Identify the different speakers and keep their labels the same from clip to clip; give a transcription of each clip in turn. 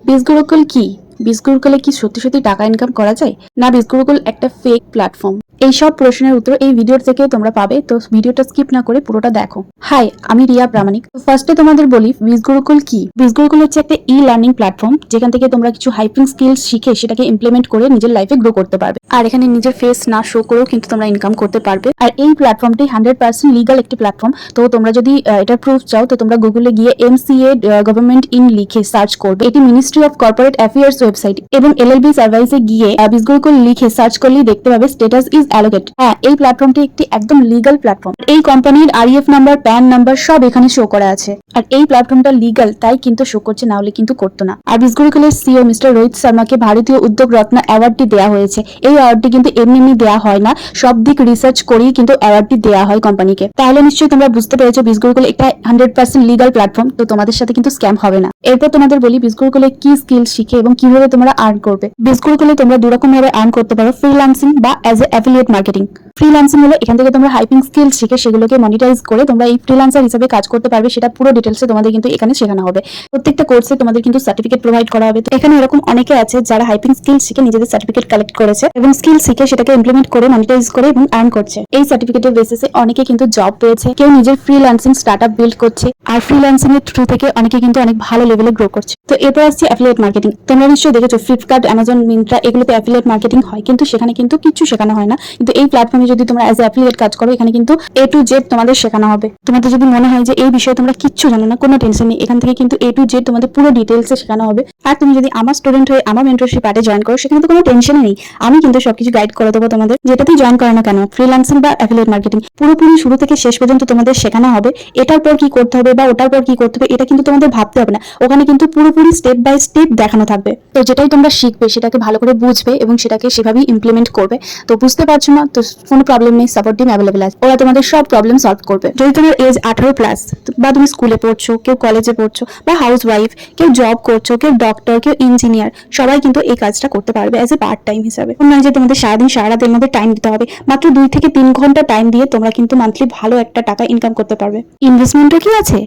Speaker 1: বীজগুরুকুল কি? বীজগুরুকুলে কি সত্যি সত্যি টাকা ইনকাম করা যায়, না বীজগুরুকুল একটা ফেক প্ল্যাটফর্ম? এই সব প্রশ্নের উত্তর এই ভিডিওর থেকে তোমরা পাবে, তো ভিডিওটা স্কিপ না করে পুরোটা দেখো। হাই, আমি রিয়া প্রামাণিক। ফার্স্টে তোমাদের বলি বীজগুরুকুল কি। বীজগুরুকুল হচ্ছে একটা ই লার্নিং প্ল্যাটফর্ম, যেখান থেকে তোমরা কিছু হাইপিং স্কিলস শিখে সেটাকে ইমপ্লিমেন্ট করে নিজের লাইফে গ্রো করতে পারবে। আর এখানে নিজের ফেস না শো করেও কিন্তু তোমরা ইনকাম করতে পারবে। আর এই প্ল্যাটফর্মটি 100% লিগাল একটি প্ল্যাটফর্ম। তো তোমরা যদি এটার প্রুফ চাও তো তোমরা গুগলে গিয়ে MCA গভর্নমেন্ট ইন লিখে সার্চ করবে। এটি ministry of corporate affairs website, এবং LLB সার্ভাইসে গিয়ে বীজগুরুকুল লিখে সার্চ করলেই দেখতে পাবে স্ট্যাটাস ইজ অ্যালোকেট। হ্যাঁ, এই প্ল্যাটফর্মটি একটি একদম লিগাল প্ল্যাটফর্ম। এই কোম্পানির REF নাম্বার, প্যান নাম্বার সব এখানে শো করা আছে। আর এই প্ল্যাটফর্মটা লিগাল, তাই কিন্তু শো করছে, না হলে কিন্তু করতো না। আর বীজগুরুকুলের CEO মিস্টার রোহিত শর্মাকে ভারতীয় উদ্যোগ রত্ন অ্যাওয়ার্ডটি দেওয়া হয়েছে। এই অ্যাওয়ার্ডটি কিন্তু এমনি এমনি দেওয়া হয় না, সব দিক রিসার্চ করেই কিন্তু অ্যাওয়ার্ডটি দেওয়া হয় কোম্পানিকে। তাহলে নিশ্চয়ই তোমরা বুঝতে পেরেছো বীজগুরুকুল একটা 100% লিগাল প্ল্যাটফর্ম, তো তোমাদের সাথে কিন্তু স্ক্যাম হবে না। এরপর তোমাদের বলি বীজগুরুকুলে কি স্কিল শিখে এবং কিভাবে তোমরা আর্ন করবে। বীজগুরুকুলে তোমরা দুরকম ভাবে আর্ন করতে পারো, ফ্রিল্যান্সিং বা as a affiliate marketing. Freelancing হলো এখান থেকে তোমরা হাইপিং স্কিল শিখে সেগুলোকে মনিটাইজ করে তোমরা এই ফ্রিল্যান্সার হিসেবে কাজ করতে পারবে। সেটা পুরো ডিটেলসে তোমাদের কিন্তু এখানে শেখানো হবে। প্রত্যেকটা কোর্সে তোমাদের কিন্তু সার্টিফিকেট প্রোভাইড করা হবে। তো এখানে এরকম অনেকে আছে যারা হাইপিং স্কিল শিখে নিজেদের সার্টিফিকেট কালেক্ট করেছে এবং স্কিল শিখে সেটাকে ইমপ্লিমেন্ট করে মনিটাইজ করে এবং আর্ন করছে। এই সার্টিফিকেটের বেসিসে অনেকে কিন্তু জব পেয়েছে, কেউ নিজের ফ্রিল্যান্সিং স্টার্টআপ বিল্ড করছে, আর ফ্রিল্যান্সিং এর থ্রু থেকে অনেকে কিন্তু অনেক ভালো লেভেলে গ্রো করছে। তো এরপর আসছে অ্যাফিলিয়েট মার্কেটিং। তোমরা নিশ্চয়ই দেখেছো ফ্লিপকার্ট, অ্যামাজন, মিন্ত্রা এগুলোতে অ্যাফিলিয়েট মার্কেটিং হয়, কিন্তু সেখানে কিন্তু কিছু শেখানো হয় না। কিন্তু এই প্ল্যাটফর্মে যদি তোমরা অ্যাজ এ অ্যাফিলিয়েট কাজ করো, এখানে কিন্তু A to Z তোমাদের শেখানো হবে। তোমাদের যদি মনে হয় যে এই বিষয়ে তোমরা কিচ্ছু জানো না, কোনো টেনশন নেই, এখান থেকে কিন্তু A to Z তোমাদের পুরো ডিটেলসে শেখানো হবে। আর তুমি যদি আমার স্টুডেন্ট হয়ে আমার মেন্টরশিপ পার্টে জয়েন করো, সেখানে তো কোনো টেনশন নেই, আমি কিন্তু সবকিছু গাইড করে দেবো তোমাদের। যেটাতেই জয়েন করো না কেন, ফ্রিল্যান্সিং বা অ্যাফিলিয়েট মার্কেটিং, পুরোপুরি শুরু থেকে শেষ পর্যন্ত তোমাদের শেখানো হবে। এটার পর কি করতে হবে বা ওটার পর কি করতে হবে এটা কিন্তু তোমাদের ভাবতে হবে না, ওখানে কিন্তু পুরোপুরি স্টেপ বাই স্টেপ দেখানো থাকবে। তো যেটাই তোমরা শিখবে সেটাকে ভালো করে বুঝবে এবং সেটাকে সেভাবেই ইমপ্লিমেন্ট করবে। তো বুঝতে পারছো না তো কোনো প্রবলেম নেই, সাপোর্ট টিম অ্যাভেলেবেল আছে, ওরা তোমাদের সব প্রবলেম সলভ করবে। যদি তোমার এজ 18+ বা তুমি স্কুলে পড়ছো, কেউ কলেজে পড়ছো বা হাউস ওয়াইফ, কেউ জব করছো, কেউ ডক্টর, কেউ ইঞ্জিনিয়ার, সবাই কিন্তু এই কাজটা করতে পারবে অ্যাজ এ পার্ট টাইম হিসাবে। নয় যে তোমাদের সারাদিন সারা রাতের মধ্যে টাইম দিতে হবে, মাত্র 2 থেকে 3 ঘন্টা টাইম দিয়ে তোমরা কিন্তু মান্থলি ভালো একটা টাকা ইনকাম করতে পারবে। ইনভেস্টমেন্টও কি আছে?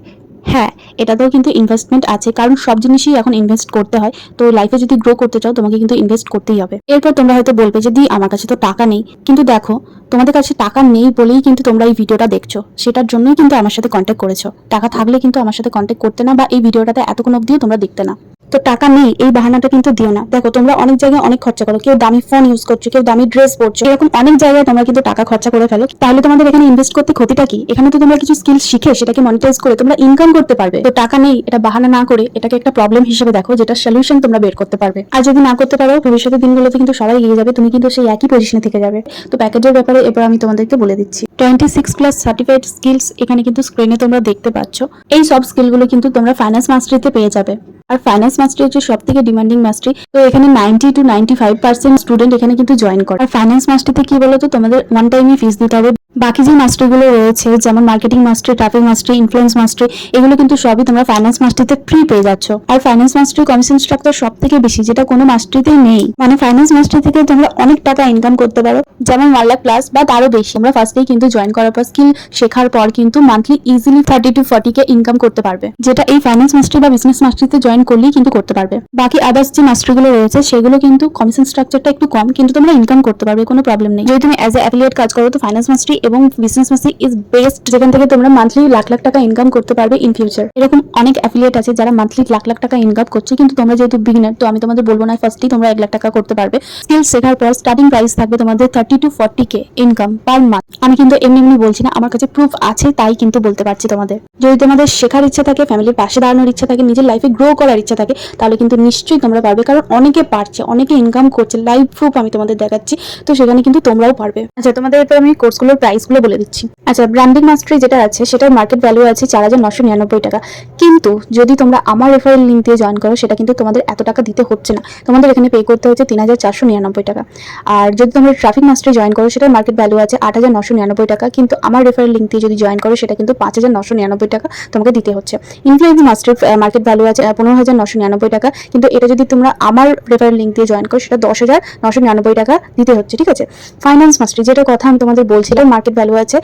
Speaker 1: হ্যাঁ, এটাতেও কিন্তু ইনভেস্টমেন্ট আছে, কারণ সব জিনিসই এখন ইনভেস্ট করতে হয়। তো লাইফে যদি গ্রো করতে চাও তোমাকে কিন্তু ইনভেস্ট করতেই হবে। এরপর তোমরা হয়তো বলবে যে দি আমার কাছে তো টাকা নেই, কিন্তু দেখো তোমাদের কাছে টাকা নেই বলেই কিন্তু তোমরা এই ভিডিওটা দেখছো, সেটার জন্যই কিন্তু আমার সাথে কন্ট্যাক্ট করেছো। টাকা থাকলে কিন্তু আমার সাথে কন্ট্যাক্ট করতে না, বা এই ভিডিওটাতে এতক্ষণ অবধিও তোমরা দেখতে না। তো টাকা নেই এই বাহানাটা কিন্তু দিও না। দেখো তোমরা অনেক জায়গায় অনেক খরচা করো, কেউ দামি ফোন ইউজ করছো, কেউ দামি ড্রেস পরছো, এরকম অনেক জায়গায় তোমরা কিন্তু টাকা খরচা করে ফেলো। তাহলে তোমাদের এখানে ইনভেস্ট করতে ক্ষতিটা কি? এখানে তো তোমরা কিছু স্কিল শিখে সেটাকে মনিটাইজ করে তোমরা ইনকাম করতে পারবে। তো টাকা নেই এটা বাহানা না করে এটাকে একটা প্রবলেম হিসেবে দেখো, যেটা সলিউশন তোমরা বের করতে পারবে। আর যদি না করতে পারো, ভবিষ্যতের দিনগুলোতে কিন্তু সবাই এগিয়ে যাবে, তুমি কিন্তু সেই একই পজিশনে থেকে যাবে। তো প্যাকেজের ব্যাপারে এবার আমি তোমাদেরকে বলে দিচ্ছি। 26+ সার্টিফাইড স্কিলস এখানে কিন্তু স্ক্রিনে তোমরা দেখতে পাচ্ছ। এই সব স্কিলগুলো কিন্তু তোমরা ফাইন্যান্স মাস্টারিতে পেয়ে যাবে। আর ফাইন্যান্স মাস্টারি হচ্ছে সব থেকে ডিমান্ডিং মাস্টারি। তো এখানে 90 to 95% স্টুডেন্ট এখানে কিন্তু জয়েন করে। আর ফাইন্যান্স মাস্টারিতে কি বলতো, তোমাদের ওয়ান টাইমই ফিস দিতে হবে। বাকি যে মাস্টারিগুলো রয়েছে যেমন মার্কেটিং মাস্টারি, ট্রাফিক মাস্টারি, ইনফ্লুয়েন্স মাস্টারি, এগুলো কিন্তু সবই তোমরা ফাইন্যান্স মাস্টারিতে ফ্রি পেয়ে যাচ্ছ। আর ফাইন্যান্স মাস্টারি কমিশন স্ট্রাকচার সব থেকে বেশি, যেটা কোনো মাস্টারিতেই নেই। মানে ফাইন্যান্স মাস্টারি থেকে তোমরা অনেক টাকা ইনকাম করতে পারো, যেমন 1 লাখ প্লাস বা তারও বেশি। আমরা ফার্স্টেই কিন্তু জয়েন করার পর স্কিল শেখার পর কিন্তু monthly easily 30 to 40K income করতে পারবে, যেটা এই ফাইন্যান্স মাস্টারি বা বিজনেস মাস্টারিতে জয়েন করলেই কিন্তু করতে পারবে। বাকি আদার্স যে মাস্টারিগুলো রয়েছে সেগুলো কিন্তু কমিশন স্ট্রাকচারটা একটু কম, কিন্তু তোমরা ইনকাম করতে পারবে, কোনো প্রবলেম নেই। যদি তুমি অ্যাজ এ অ্যাফিলিয়েট কাজ করো তো ফাইন্যান্স মাস্টারি এবং বিজনেস মাস্টারি ইজ বেস্ট, যেখান থেকে তোমরা মান্থলি লাখ লাখ টাকা ইনকাম করতে পারবে ইন ফিউচার। এরকম অনেক অ্যাফিলিয়েট আছে যারা মান্থলি লাখ লাখ টাকা ইনকাম করছে, কিন্তু তোমরা যেহেতু বিগিনার, তো আমি তোমাদের বলবো না ফার্স্টেই তোমরা 1 লাখ টাকা করতে পারবে। স্কিল শেখার পর স্টার্টিং প্রাইস থাকবে তোমাদের 30 to 40K income per month. আমি কিন্তু এমনি এমনি বলছি না, আমার কাছে প্রুফ আছে তাই কিন্তু বলতে পারছি তোমাদের। যদি তোমাদের শেখার ইচ্ছা থাকে, ফ্যামিলির পাশে দাঁড়ানোর ইচ্ছা থাকে, নিজের লাইফে গ্রো করার ইচ্ছা থাকে, তাহলে কিন্তু নিশ্চয়ই তোমরা পারবে, কারণ অনেকে পারছে, অনেকে ইনকাম করছে, লাইভ প্রুফ আমি তোমাদের দেখাচ্ছি। তো সেখানে কিন্তু তোমরাও পারবে। আচ্ছা, তোমাদের এরপর আমি কোর্সগুলোর প্রাইসগুলো বলে দিচ্ছি। আচ্ছা, ব্র্যান্ডিং মাস্টারি যেটা আছে সেটার মার্কেট ভ্যালু আছে 4,999 টাকা, কিন্তু যদি তোমরা আমার রেফারেল লিঙ্ক দিয়ে জয়েন করো সেটা কিন্তু তোমাদের এত টাকা দিতে হচ্ছে না, তোমাদের এখানে পে করতে হচ্ছে 3,499 টাকা। আর যদি তোমরা ট্রাফিক মাস্টারি জয়েন করো সেটার মার্কেট ভ্যালু আছে 8,999 টাকা, কিন্তু আমার রেফারেল লিঙ্ক দিয়ে যদি জয়েন করো সেটা কিন্তু 5,999 টাকা তোমাকে দিতে হচ্ছে। ইনফ্লুয়েন্স মাস্টার মার্কেট ভ্যালু আছে 15,999 999 টাকা, কিন্তু এটা যদি তোমরা আমার রেফারেল লিঙ্ক দিয়ে জয়েন করো সেটা 10,999 টাকা দিতে হচ্ছে, ঠিক আছে। ফাইন্যান্স মাস্টারি, যেটা কথা আমি তোমাদের বলছিলাম, মার্কেট ভ্যালু আছে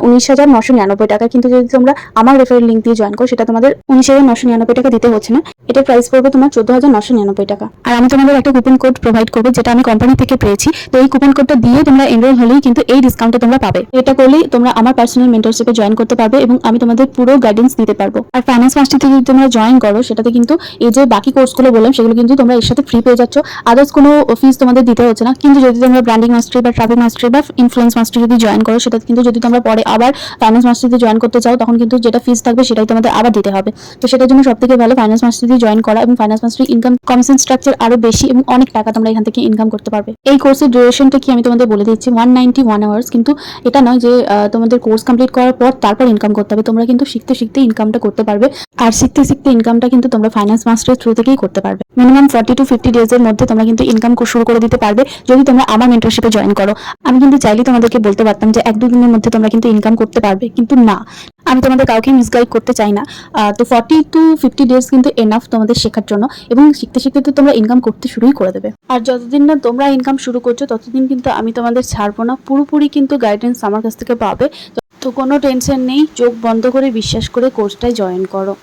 Speaker 1: 19,999 টাকা, কিন্তু যদি তোমরা আমার রেফারেল লিঙ্ক দিয়ে জয়েন করো সেটা তোমাদের 19,999 টাকা দিতে হচ্ছে না, এটা প্রাইস পড়বে তোমার 14,999 টাকা। আর আমি তোমাদের একটা কুপন কোড প্রোভাইড করবো, যেটা আমি কোম্পানি থেকে পেয়েছি। তো এই কুপন কোডটা দিয়ে তোমরা এনরোল হলেই কিন্তু এই ডিসকাউন্টটা তোমরা পাবে। এটা করলেই তোমরা আমার পার্সোনাল মেন্টরশিপে জয়েন করতে পারবে এবং আমি তোমাদের পুরো গাইডেন্স দিতে পারবো। আর ফাইন্যান্স মাস্টারিতে যদি তোমরা জয়েন করো সেটাতে কিন্তু এই যে বাকি কোর্সগুলো বললাম সেগুলো কিন্তু তোমরা এর সাথে ফ্রি পেয়ে যাচ্ছ, আদার্স কোনো ফিস তোমাদের দিতে হচ্ছে না। কিন্তু যদি তোমরা ব্র্যান্ডিং মাস্টারি বা ট্রাফিক মাস্টারি বা ইনফ্লুয়েন্স মাস্টারি যদি জয়েন করো, সেটা কিন্তু যদি তোমরা পরে আবার ফাইন্যান্স মাস্টারিতে জয়েন করতে চাও তখন কিন্তু যেটা ফিস থাকবে সেটাই তোমাদের আবার দিতে হবে। তো সেটার জন্য সবথেকে ভালো ফাইন্যান্স মাস্টারিতে জয়েন করা, এবং ফাইন্যান্স মাস্টারি ইনকাম কমিশন স্ট্রাকচার আরো বেশি এবং অনেক টাকা তোমরা এখান থেকে ইনকাম করতে পারবে। এই কোর্সের ডিউরেশনটা কি আমি তোমাদের বলে দিচ্ছি, 191 আওয়ার্স, কিন্তু এটা নয় যে তোমাদের কোর্স কমপ্লিট করার পর তারপর ইনকাম করতে হবে। তোমরা কিন্তু শিখতে শিখতে ইনকামটা করতে পারবে, আর শিখতে শিখতে ইনকামটা কিন্তু তোমরা ফাইন্যান্স মাস্টারের থ্রু থেকেই করতে পারবে। মিনিমাম 40 to 50 ডেজের মধ্যে তোমরা কিন্তু ইনকাম শুরু করে দিতে পারবে যদি তোমরা আমার মেন্টরশিপে জয়েন করো। আমি কিন্তু চাইলে তোমাদেরকে বলতে পারতাম যে 1-2 দিনের মধ্যে তোমরা কিন্তু ইনকাম করতে পারবে, কিন্তু না, আমি তোমাদের কাউকে মিসগাইড করতে চাই না। তো 40 to 50 ডেজ কিন্তু এনাফ তোমাদের শেখার জন্য, এবং শিখতে শিখতে তো তোমরা ইনকাম করতে শুরুই করে দেবে। আর যতদিন না তোমরা ইনকাম শুরু করছো ততদিন কিন্তু আমি তোমাদের ছাড়বো না, পুরোপুরি কিন্তু গাইডেন্স আমার কাছ থেকে পাবে। তো কোনো টেনশন নেই, চোখ বন্ধ করে বিশ্বাস করে কোর্সটায় জয়েন করো।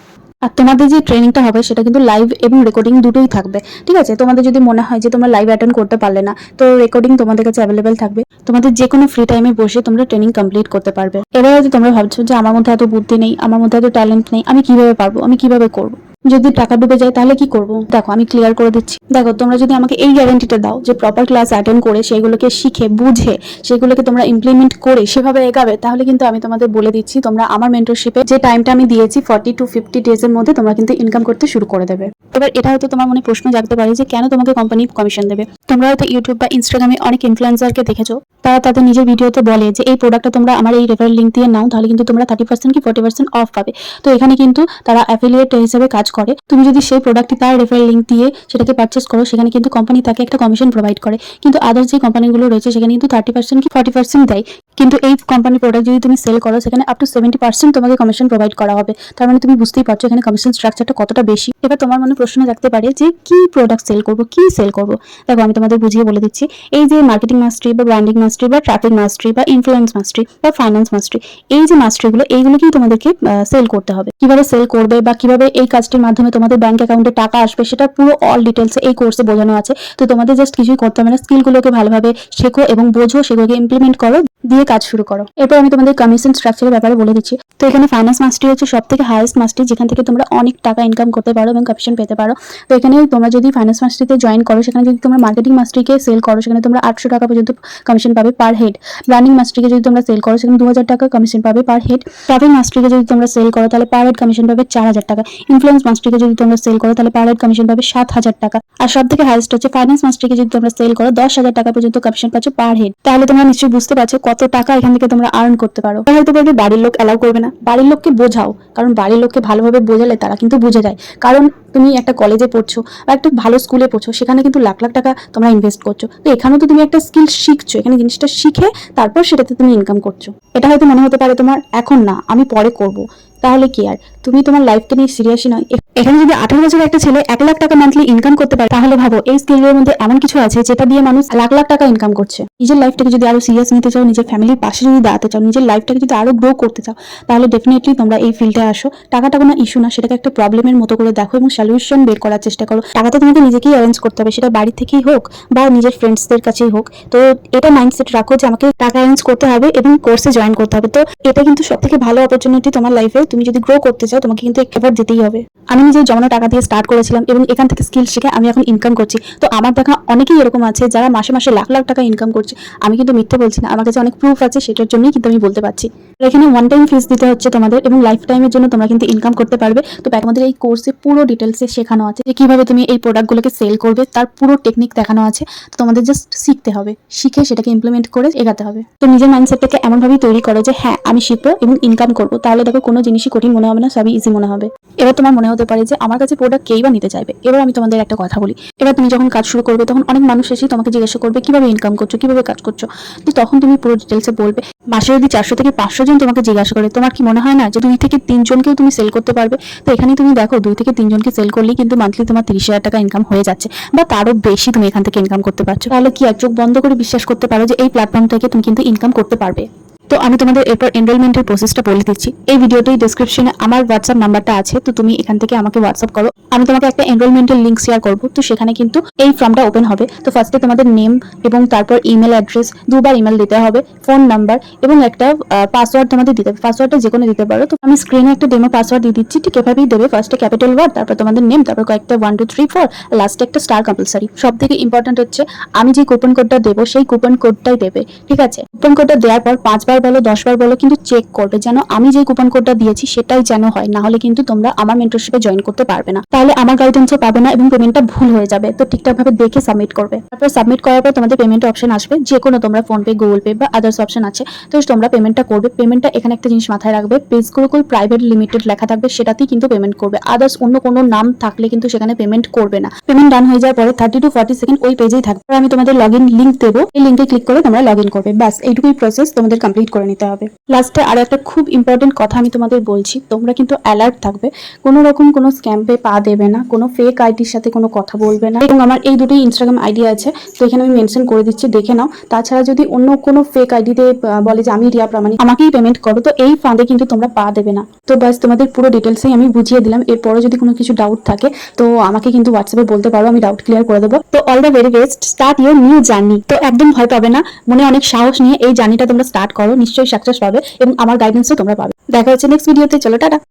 Speaker 1: আর তোমাদের যে ট্রেনিংটা হবে সেটা কিন্তু লাইভ এবং রেকর্ডিং দুটোই থাকবে, ঠিক আছে। তোমাদের যদি মনে হয় যে তোমরা লাইভ অ্যাটেন্ড করতে পারলে না, তো রেকর্ডিং তোমাদের কাছে অ্যাভেলেবেল থাকবে, তোমাদের যে কোনো ফ্রি টাইমে বসে তোমরা ট্রেনিং কমপ্লিট করতে পারবে। এবার হয়তো তোমরা ভাবছো যে আমার মধ্যে এত বুদ্ধি নেই, আমার মধ্যে এত ট্যালেন্ট নেই, আমি কিভাবে পারবো, আমি কিভাবে করবো, যদি টাকা ডুবে যায় তাহলে কি করব? দেখো আমি ক্লিয়ার করে দিচ্ছি। দেখো, তোমরা যদি আমাকে এই গ্যারান্টিটা দাও যে প্রপার ক্লাস অ্যাটেন্ড করে সেগুলোকে শিখে বুঝে সেগুলোকে তোমরা ইমপ্লিমেন্ট করে সেভাবে এগাবে, তাহলে কিন্তু আমি তোমাদের বলে দিচ্ছি তোমরা আমার মেন্টরশিপে যে টাইমটা আমি দিয়েছি 40 to 50 ডেজের মধ্যে তোমরা কিন্তু ইনকাম করতে শুরু করে দেবে। এবার এটা হয়তো তোমার মনে প্রশ্ন জাগতে পারে যে কেন তোমাকে কোম্পানি কমিশন দেবে। তোমরা হয়তো ইউটিউব বা ইনস্টাগ্রামে অনেক ইনফ্লুয়েন্সারকে দেখেছো, তারা তাদের নিজের ভিডিওতে বলে যে এই প্রোডাক্টটা তোমরা আমার এই রেফারেল লিঙ্ক দিয়ে নাও, তাহলে কিন্তু তোমরা 30% কি 40% অফ পাবে। তো এখানে কিন্তু তারা অ্যাফিলিয়েট হিসেবে কাজ করে। তুমি যদি সেই প্রোডাক্টটি তার রেফারেল লিঙ্ক দিয়ে সেটাকে পারচেস করো, সেখানে কিন্তু কোম্পানি তাকে একটা কমিশন প্রোভাইড করে, কিন্তু আদার্স যে কোম্পানিগুলো রয়েছে সেখানে কিন্তু 30% কি 40% দেয়। কিন্তু এই কোম্পানির প্রোডাক্ট যদি তুমি সেল করো সেখানে আপ টু 70% তোমাকে কমিশন প্রোভাইড করা হবে। তার মানে তুমি বুঝতেই পারছো এখানে কমিশন স্ট্রাকচারটা কতটা বেশি। এবার তোমার মনে প্রশ্ন জাগতে পারে যে কি প্রোডাক্ট সেল করবো, কি সেল করবো। দেখো আমি তোমাদের বুঝিয়ে বলে দিচ্ছি। এই যে মার্কেটিং মাস্টারি বা ব্র্যান্ডিং মাস্টারি বা ট্রাফিক মাস্টারি বা ইনফ্লুয়েন্স মাস্টারি বা ফাইন্যান্স মাস্টারি, এই যে মাস্টারিগুলো এইগুলোকেই তোমাদেরকে সেল করতে হবে। কিভাবে সেল করবে বা কিভাবে এই কাজটির মাধ্যমে তোমাদের ব্যাংক অ্যাকাউন্টে টাকা আসবে সেটা পুরো অল ডিটেলস এই কোর্সে বোঝানো আছে। তো তোমাদের জাস্ট কিছুই করতে হবে না, স্কিলগুলোকে ভালোভাবে শেখো এবং বোঝো, সেগুলোকে ইমপ্লিমেন্ট করো, দিয়ে কাজ শুরু করো। এরপর আমি তোমাদের কমিশন স্ট্রাকচারের ব্যাপারে বলে দিচ্ছি। তো এখানে ফাইন্যান্স মাস্টারি হচ্ছে সব থেকে হাইয়েস্ট মাস্টারি, যেখান থেকে তোমরা অনেক টাকা ইনকাম করতে পারো এবং কমিশন পেতে পারো। তো এখানে তোমরা যদি ফাইন্যান্স মাস্টারিতে জয়েন করো, সেখানে যদি তোমরা মার্কেটিং মাস্টারিকে সেল করো সেখানে তোমরা 800 টাকা পর্যন্ত কমিশন পাবে পার হেড। ব্র্যান্ডিং মাস্টারিকে যদি তোমরা সেল করো সেখানে 2000 টাকা কমিশন পাবে পার হেড। ট্রাফিক মাস্টারিকে যদি তোমরা সেল করো তাহলে পার হেড কমিশন পাবে 4000 টাকা। ইনফ্লুয়েন্স মাস্টারিকে যদি তোমরা সেল করো তাহলে পার হেড কমিশন পাবে 7000 টাকা। আর সব থেকে হাইয়েস্ট হচ্ছে ফাইন্যান্স মাস্টারিকে যদি তোমরা সেল করো 10,000 টাকা পর্যন্ত কমিশন পাচ্ছ পার হেড। তাহলে তোমরা নিশ্চয়ই বুঝতে পারছো কত টাকা এখান থেকে তোমরা আর্ন করতে পারো। হয়তো বলবে বাড়ির লোক অ্যালাউ করবে না, বাড়ির লোককে বোঝাও, কারণ বাড়ির লোককে ভালোভাবে বোঝালে তারা কিন্তু বুঝে যায়। কারণ তুমি একটা কলেজে পড়ছো বা একটা ভালো স্কুলে পড়ছো, সেখানে কিন্তু লাখ লাখ টাকা তোমরা ইনভেস্ট করছো। তো এখানেও তো তুমি একটা স্কিল শিখছো, এখানে জিনিসটা শিখে তারপর সেটাতে তুমি ইনকাম করছো। এটা হয়তো মনে হতে পারে তোমার এখন না, আমি পরে করব, তাহলে কি আর তুমি তোমার লাইফকে নিয়ে সিরিয়াসই নয়। এখানে যদি 18 বছরের একটা ছেলে 1 লাখ টাকা মান্থলি ইনকাম করতে পারে, তাহলে ভাবো এই স্কিলের মধ্যে এমন কিছু আছে যেটা দিয়ে মানুষ লাখ লাখ টাকা ইনকাম করছে। নিজের লাইফটাকে যদি আরো সিরিয়াস নিতে চাও, নিজের ফ্যামিলির পাশে যদি দাঁড়াতে চাও, নিজের লাইফটাকে যদি আরো গ্রো করতে চাও, তাহলে ডেফিনেটলি তোমরা এই ফিল্ডে আসো। টাকাটা কোনো ইস্যু না, সেটাকে একটা প্রবলেমের মতো করে দেখো এবং সলিউশন বের করার চেষ্টা করো। টাকা তো তোমাকে নিজেকেই অ্যারেঞ্জ করতে হবে, সেটা বাড়ি থেকেই হোক বা নিজের ফ্রেন্ডসদের কাছেই হোক। তো এটা মাইন্ডসেট রাখো যে আমাকে টাকা অ্যারেঞ্জ করতে হবে এবং কোর্সে জয়েন করতে হবে। তো এটা কিন্তু সব থেকে ভালো অপরচুনিটি তোমার লাইফে। তুমি যদি গ্রো করতে চাও তোমাকে কিন্তু এবার দিতেই হবে। আমি নিজে জমানো টাকা দিয়ে স্টার্ট করেছিলাম এবং এখান থেকে স্কিল শিখে আমি এখন ইনকাম করছি। তো আমার দেখা অনেকেই এরকম আছে যারা মাসে মাসে লাখ লাখ টাকা ইনকাম করছে। আমি কিন্তু মিথ্যে বলছি না, আমার কাছে অনেক প্রুফ আছে, সেটার জন্যই কিন্তু আমি বলতে পারছি। এখানে ওয়ান টাইম ফিস দিতে হচ্ছে তোমাদের এবং লাইফ টাইমের জন্য তোমরা কিন্তু ইনকাম করতে পারবে। তো আমাদের এই কোর্সে পুরো ডিটেলসে শেখানো আছে যে কিভাবে তুমি এই প্রোডাক্টগুলোকে সেল করবে, তার পুরো টেকনিক দেখানো আছে। তো তোমাদের জাস্ট শিখতে হবে, শিখে সেটাকে ইমপ্লিমেন্ট করে এগাতে হবে। তো নিজের মাইন্ডসেটটাকে এমনভাবেই তৈরি করো যে হ্যাঁ আমি শিখবো এবং ইনকাম করবো, তাহলে দেখো কোনো জিনিসই কঠিন মনে হবে না, সবই ইজি মনে হবে। এবার তোমার মনে হতে পারে যে আমার কাছে প্রোডাক্ট কেই বা নিতে চাইবে। এবার আমি তোমাদের একটা কথা বলি, এবার তুমি যখন কাজ শুরু করবে তখন অনেক মানুষ এসেই তোমাকে জিজ্ঞাসা করবে কিভাবে ইনকাম করছো, কিভাবে কাজ করছো। তো তখন তুমি পুরো ডিটেলসে বলবে। মাসে যদি 400 থেকে 500 জন তোমাকে জিজ্ঞাসা করে, তোমার কি মনে হয় না যে 2 থেকে 3 জনকেও তুমি সেল করতে পারবে? তো এখানে তুমি দেখো 2 থেকে 3 জনকে সেল করলেই কিন্তু মান্থলি তোমার 30,000 টাকা ইনকাম হয়ে যাচ্ছে, বা তারও বেশি তুমি এখান থেকে ইনকাম করতে পারছো। তাহলে কি আর চোখ বন্ধ করে বিশ্বাস করতে পারো যে এই প্ল্যাটফর্ম থেকে তুমি কিন্তু ইনকাম করতে পারবে? তো আমি তোমাদের এরপর এনরোলমেন্টের প্রসেসটা বলে দিচ্ছি। এই ভিডিওতেই ডেসক্রিপশনে আমার হোয়াটসঅ্যাপ নাম্বারটা আছে, তো তুমি এখান থেকে আমাকে হোয়াটসঅ্যাপ করো। আমি তোমাকে একটা এনরোলমেন্টের লিংক শেয়ার করব, তো সেখানে কিন্তু এই ফর্মটা ওপেন হবে। তো ফার্স্টে তোমাদের নেম এবং তারপর ইমেল অ্যাড্রেস, দুবার ইমেল দিতে হবে, ফোন নাম্বার এবং একটা পাসওয়ার্ড তোমাদের দিতে হবে। পাসওয়ার্ডটা যে কোনো দিতে পারো। তো আমি স্ক্রিনে একটা ডেমো পাসওয়ার্ড দিয়ে দিচ্ছি, ঠিক এভাবেই দেবে। ফার্স্টে ক্যাপিটাল ওয়ার্ড, তারপর তোমাদের নেম, তারপর কয়েকটা 1 2 3 4, লাস্টে একটা স্টার কম্পালসারি। সব থেকে ইম্পর্টেন্ট হচ্ছে আমি যে কুপন কোডটা দেবো সেই কুপন কোডটাই দেবে, ঠিক আছে? কুপন কোডটা দেওয়ার পর 5 বার বলো 10 বার বলো, কিন্তু চেক করবে যেন আমি যে কুপন কোডটা দিয়েছি সেটাই যেন হয়, না হলে কিন্তু তোমরা আমার মেন্টরশিপে জয়েন করতে পারবে না। তাহলে আমার গাইডেন্সও পাবে না এবং পেমেন্টটা ভুল হয়ে যাবে। তো ঠিকঠাক ভাবে দেখে সাবমিট করবে। তারপর সাবমিট করার পর তোমাদের পেমেন্ট অপশন আসবে, যে কোনো তোমরা ফোন পে, গুগল পে বা আদার্স অপশন আছে, তো তোমরা পেমেন্টটা করবে। পেমেন্টটা এখানে একটা জিনিস মাথায় রাখবে, পেজ গুরুকুল প্রাইভেট লিমিটেড লেখা থাকবে, সেটাতেই কিন্তু পেমেন্ট করবে। আদার্স অন্য কোনো নাম থাকলে কিন্তু সেখানে পেমেন্ট করবে না। পেমেন্ট ডান হয়ে যাওয়ার পরে 30 to 40 সেকেন্ড ওই পেজেই থাকবে। আমি তোমাদের লগইন লিংক দেবো, এই লিংকে ক্লিক করে তোমরা লগইন করবে। বাস এইটুকুই প্রসেস তোমাদের কমপ্লিট করে নিতে হবে। লাস্টে আরো একটা খুব ইম্পর্টেন্ট কথা আমি তোমাদের বলছি, তোমরা কিন্তু অ্যালার্ট থাকবে। কোনো রকম কোনো স্ক্যাম্পে পা দেবে না, কোনো ফেক আইডির সাথে কোনো কথা বলবে না। এবং আমার এই দুটোই ইনস্টাগ্রাম আইডি আছে, তো এখানে আমি মেনশন করে দিচ্ছি, দেখে নাও। তাছাড়া যদি অন্য কোনো ফেক আইডিতে বলে যে আমি রিয়া প্রামাণিক, আমাকেই পেমেন্ট করো, তো এই ফাঁদে কিন্তু তোমরা পা দেবে না। তো বাস তোমাদের পুরো ডিটেলসই আমি বুঝিয়ে দিলাম। এরপরে যদি কোনো কিছু ডাউট থাকে তো আমাকে কিন্তু হোয়াটসঅ্যাপে বলতে পারো, আমি ডাউট ক্লিয়ার করে দেবো। তো all the very best, start your new journey. তো একদম ভয় পাবে না, মনে অনেক সাহস নিয়ে এই জার্নিটা তোমরা স্টার্ট করো, নিশ্চয়ই সাকসেস পাবে এবং আমার গাইডেন্সও তোমরা পাবে। দেখা হচ্ছে নেক্সট ভিডিওতে, চলো টাটা।